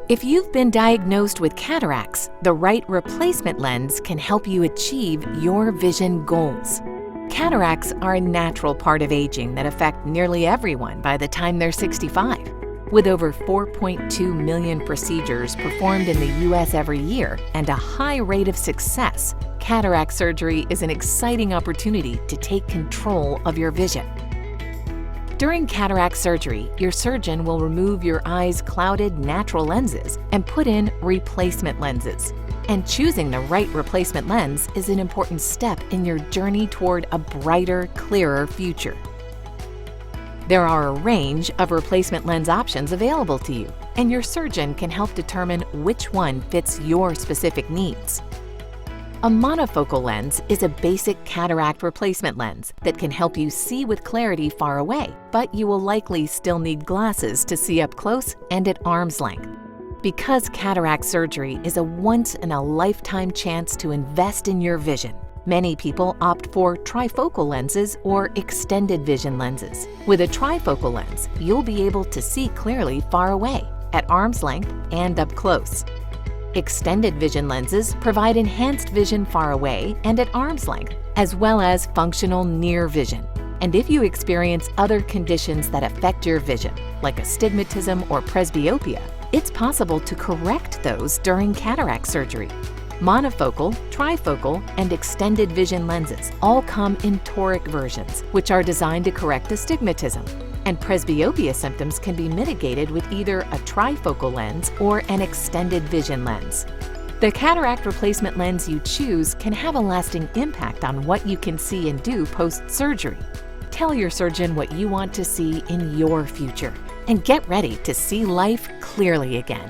If you've been diagnosed with cataracts, the right replacement lens can help you achieve your vision goals. Cataracts are a natural part of aging that affect nearly everyone by the time they're 65. With over 4.2 million procedures performed in the US every year and a high rate of success, cataract surgery is an exciting opportunity to take control of your vision. During cataract surgery, your surgeon will remove your eye's clouded natural lenses and put in replacement lenses. And choosing the right replacement lens is an important step in your journey toward a brighter, clearer future. There are a range of replacement lens options available to you, and your surgeon can help determine which one fits your specific needs. A monofocal lens is a basic cataract replacement lens that can help you see with clarity far away, but you will likely still need glasses to see up close and at arm's length. Because cataract surgery is a once-in-a-lifetime chance to invest in your vision, many people opt for trifocal lenses or extended vision lenses. With a trifocal lens, you'll be able to see clearly far away, at arm's length, and up close. Extended vision lenses provide enhanced vision far away and at arm's length, as well as functional near vision. And if you experience other conditions that affect your vision, like astigmatism or presbyopia, it's possible to correct those during cataract surgery. Monofocal, trifocal, and extended vision lenses all come in toric versions, which are designed to correct astigmatism. And presbyopia symptoms can be mitigated with either a trifocal lens or an extended vision lens. The cataract replacement lens you choose can have a lasting impact on what you can see and do post-surgery. Tell your surgeon what you want to see in your future, and get ready to see life clearly again.